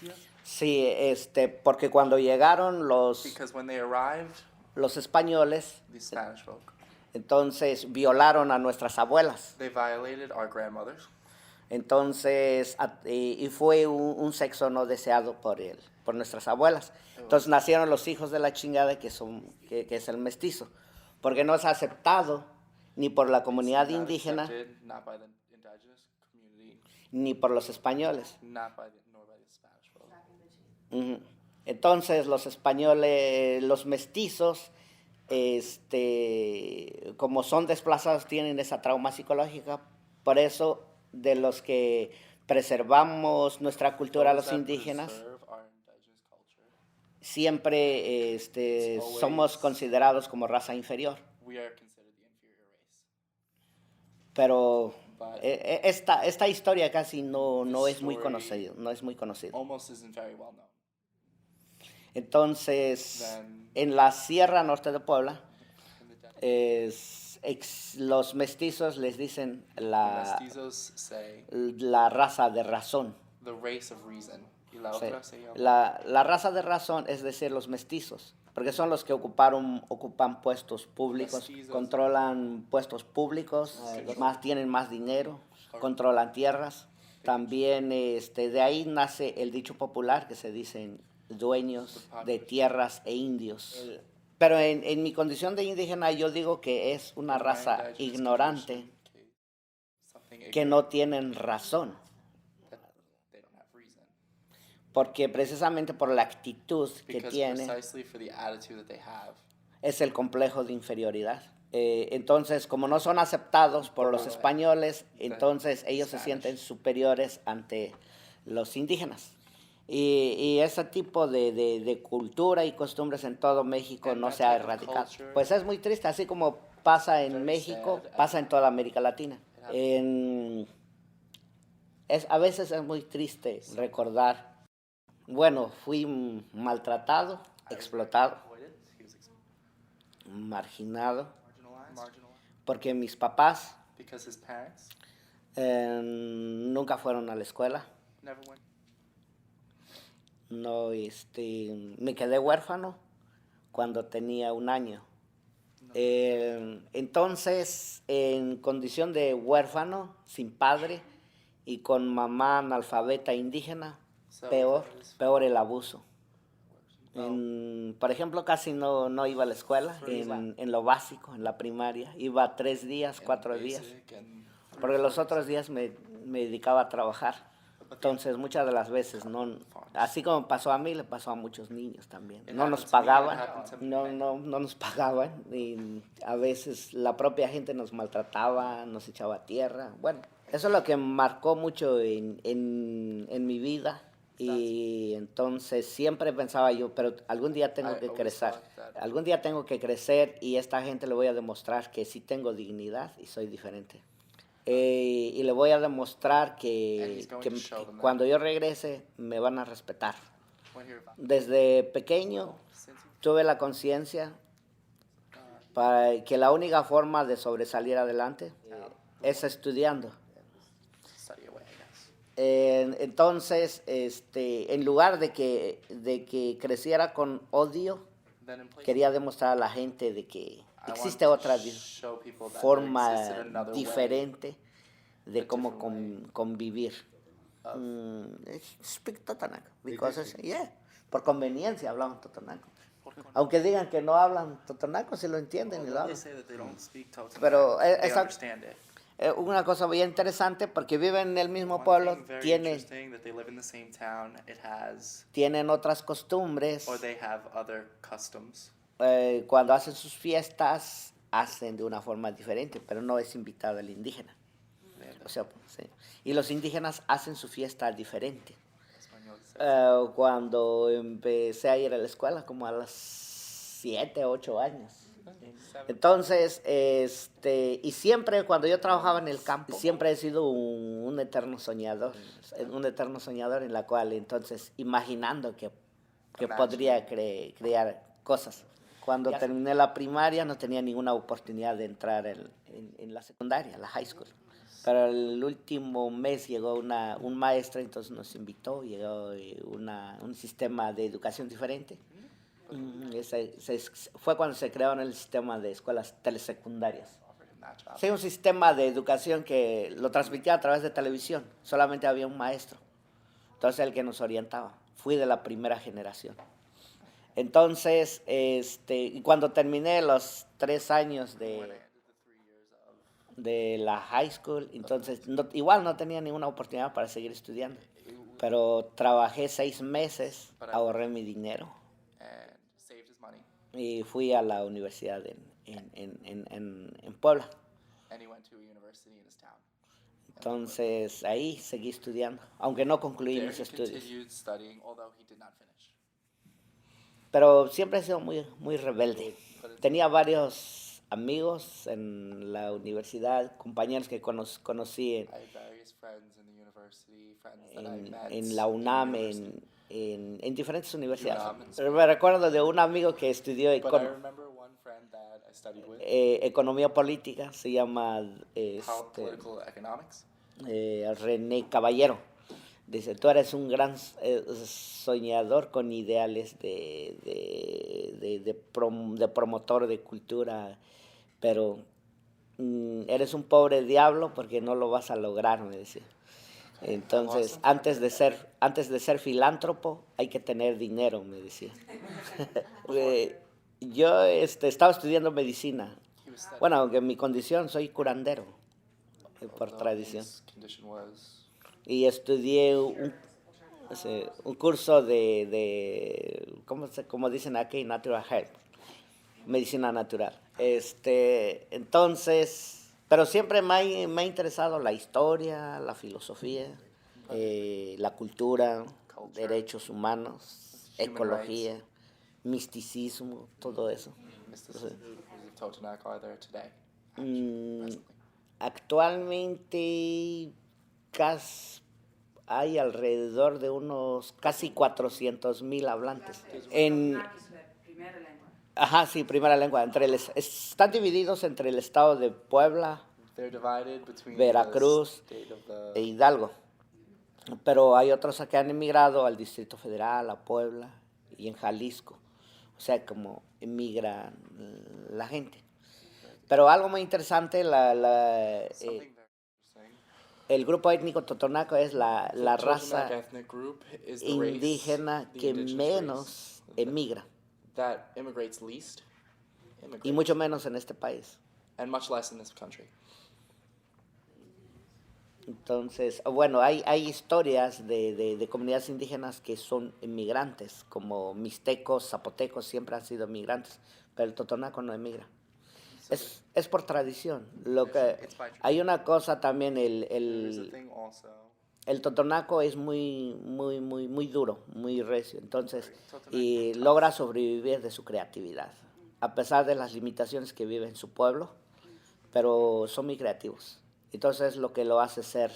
Yeah. Sí, porque cuando llegaron Because when they arrived, los españoles, the Spanish folk, entonces violaron a nuestras abuelas. they violated our grandmothers. Entonces, y fue un sexo no deseado por nuestras abuelas. Entonces nacieron los hijos de la chingada que es el mestizo. Porque no es aceptado ni por la comunidad It's not indígena accepted, not by the indigenous community, ni por los españoles. nor by the Spanish folk. Ujú. Entonces los españoles, los mestizos, como son desplazados, tienen esa trauma psicológica. Por eso, de los que preservamos nuestra cultura, los Those that indígenas, preserve our indigenous culture, siempre somos considerados como raza inferior. we are considered the inferior race. Pero But esta historia casi no this es muy story conocida, no es muy conocida. almost isn't very well known. Entonces, Then, en la Sierra Norte de Puebla, in the los mestizos les dicen the mestizos say la raza de razón. the race of reason. Y la Sí. otra se llama La raza de razón es decir, los mestizos, porque son los que ocupan puestos públicos, Mestizos. controlan puestos públicos, tienen más dinero, controlan tierras. También de ahí nace el dicho popular que se dicen dueños de tierras e indios. Pero en mi condición de indígena yo digo que es una in my raza indigenous ignorante condition, something que ignorant, no tienen razón, that they don't have reason. porque precisamente por la actitud que Because tiene precisely for the attitude that they have, es el complejo de inferioridad. Entonces, como no son aceptados por los españoles, entonces ellos se sienten superiores ante los indígenas. Y ese tipo de cultura y costumbres en todo México no se ha erradicado. Pues es muy triste, así como pasa en México, pasa en toda América Latina. A veces es muy triste recordar, bueno, fui maltratado, explotado, he was marginado, marginalized porque mis papás because his parents nunca fueron a la escuela. never went. No, me quedé huérfano cuando tenía 1 año. Entonces, en condición de huérfano, sin padre y con mamá analfabeta indígena, So peor el abuso. Oh. Por ejemplo, casi no iba a la escuela, en lo básico, en la primaria. Iba 3 días, 4 días, Basic and porque los otros días me dedicaba a trabajar. Entonces, muchas de las veces, así como pasó a mí, le pasó a muchos niños también. It No nos happened to me, it pagaban, happened to no nos pagaban, y a veces la propia gente nos maltrataba, nos echaba a tierra. Bueno, eso es lo que marcó mucho en mi vida. Y entonces siempre pensaba yo, pero algún día tengo que crecer. Algún día tengo que crecer y a esta gente le voy a demostrar que sí tengo dignidad y soy diferente. Y le voy a demostrar que cuando yo regrese me van a respetar. Desde pequeño tuve la conciencia para que la única forma de sobresalir adelante es estudiando. study away, I guess. Entonces, en lugar de que creciera con odio, Then in place, quería demostrar a la gente de que I existe want to otra show people that there forma existed another way diferente de a cómo different way convivir. of Speak Totonaco, because por conveniencia hablamos Totonaco. Aunque digan que no hablan Totonaco, si lo entienden y lo they hablan. say that they don't speak Totonac, Pero they understand it. una cosa bien interesante porque viven en el mismo One pueblo, thing very interesting that they live in the same town, it has, tienen otras costumbres. or they have other customs. Cuando hacen sus fiestas, hacen de una forma diferente, pero no es invitado el indígena. They have O sea, sí. Y los indígenas hacen su fiesta diferente. español, Cuando empecé a ir a la escuela, como a los 7, 8 años. Entonces, y siempre cuando yo trabajaba en el campo, siempre he sido un eterno soñador en la cual entonces imaginando que podría crear cosas. Cuando terminé la primaria no tenía ninguna oportunidad de entrar en la secundaria, la high school. Pero el último mes llegó un maestro, entonces nos invitó, llegó un sistema de educación diferente. Fue cuando se creó el sistema de escuelas telesecundarias. Offered him that job. Sí, un sistema de educación que lo transmitía a través de televisión. Solamente había un maestro. Entonces el que nos orientaba. Fui de la primera generación. Entonces, y cuando terminé los 3 años When I de, ended the 3 years of de la high school, entonces igual no tenía ninguna oportunidad para seguir estudiando. Pero trabajé 6 meses, ahorré mi dinero and saved his money, y fui a la universidad en Puebla. and he went to a university in his town. Entonces ahí seguí estudiando, aunque no concluí There mis he estudios. continued studying, although he did not finish. Pero siempre he sido muy rebelde. Tenía varios amigos en la universidad, compañeros que conocí I had various friends in the university, friends that I met en la UNAM, university. en diferentes universidades. UNAM, en Pero me recuerdo de un amigo que estudió But I remember one friend that I studied with, economía política, se llama political economics. René Caballero. Dice, tú eres un gran soñador con ideales de promotor de cultura, pero eres un pobre diablo porque no lo vas a lograr, me decía. Entonces, antes de ser filántropo, hay que tener dinero, me decía. Yo estaba estudiando medicina. He was studying, Bueno, aunque en mi condición soy curandero, por although tradición. his condition was Y estudié un curso ¿cómo dicen aquí? Natural Health, medicina natural. Entonces, pero siempre me ha interesado la historia, la filosofía, la cultura, Culture. derechos humanos, Human ecología, misticismo, todo eso. mysticism of Totonac are there today. Mm, Presently. Actualmente hay alrededor de unos casi 400,000 hablantes. Primera lengua. Ajá, sí, primera lengua. Están divididos entre el estado de Puebla They're divided between Veracruz the state of e the Hidalgo. Pero hay otros que han emigrado al Distrito Federal, a Puebla y en Jalisco. O sea, como emigra la gente. Pero algo muy interesante, something very interesting. el grupo étnico totonaco es la The raza Totonac ethnic group is the indígena race, the que indigenous menos race emigra, that immigrates least, y mucho menos en este país. and much less in this country. Entonces, bueno, hay historias de comunidades indígenas que son inmigrantes, como mixtecos, zapotecos, siempre han sido migrantes, pero el totonaco no emigra. Es por tradición. It's by Hay una cosa también, There's a thing also. el totonaco es muy duro, muy recio, entonces, Totonac y is tough. logra sobrevivir de su creatividad, a pesar de las limitaciones que vive en su pueblo, pero son muy creativos. Entonces, lo que lo hace ser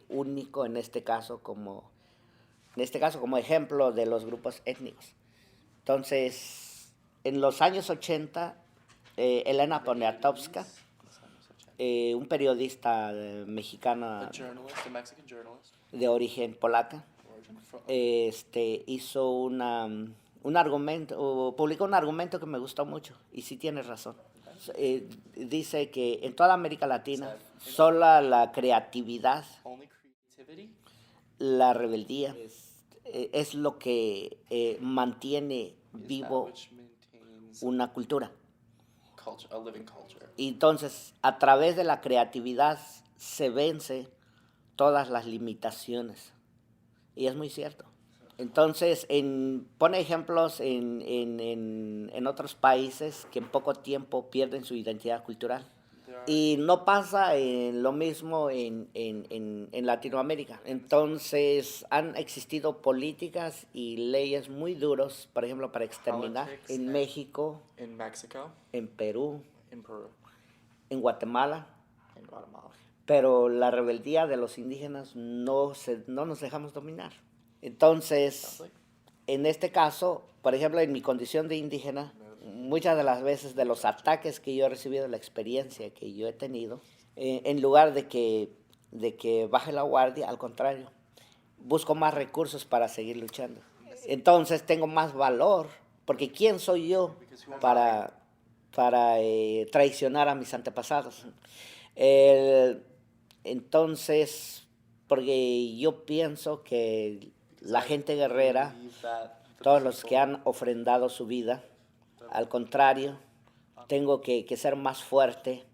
único en este caso como ejemplo de los grupos étnicos. Entonces, en los años 80, Elena Poniatowska, un periodista mexicana A journalist, a Mexican journalist, de origen polaca, origin from hizo un argumento, publicó un argumento que me gustó mucho, y sí tiene razón. Dice que en toda América Latina, sola la creatividad, only creativity la rebeldía, es lo que mantiene is that vivo which maintains una cultura. culture, a living culture. Y entonces, a través de la creatividad se vence todas las limitaciones. Y es muy cierto. Entonces, pone ejemplos en otros países que en poco tiempo pierden su identidad cultural. There are Y no pasa lo mismo en Latinoamérica. Entonces, han existido políticas y leyes muy duros, por ejemplo, para exterminar Politics en and- México, in Mexico, en Perú, in Peru, en Guatemala. in Guatemala. Pero la rebeldía de los indígenas no nos dejamos dominar. Entonces, Sounds like en este caso, por ejemplo, en mi condición de indígena, muchas de las veces de los ataques que yo he recibido, la experiencia que yo he tenido, En lugar de que baje la guardia, al contrario, busco más recursos para seguir luchando. Entonces tengo más valor, porque ¿quién soy yo para traicionar a mis antepasados? El- entonces, porque yo pienso que la gente guerrera, todos los que han ofrendado su vida, al contrario, tengo que ser más fuerte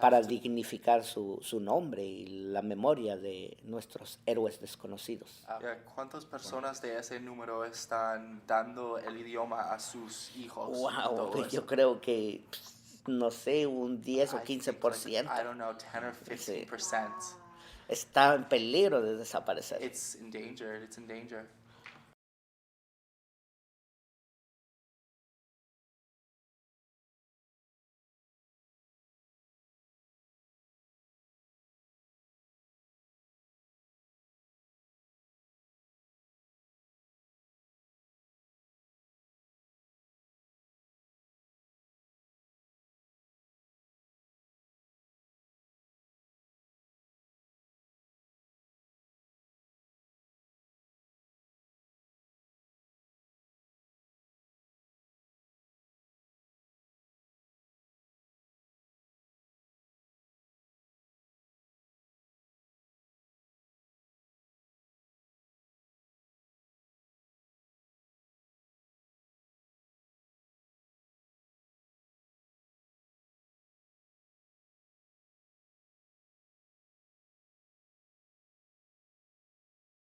para dignificar su nombre y la memoria de nuestros héroes desconocidos. ¿Cuántas personas de ese número están dando el idioma a sus hijos? y Wow, todo yo eso? creo que, no sé, un 10 o I think, 15% I don't know, 10 or 15%. está en peligro de desaparecer. It's endangered. It's in danger.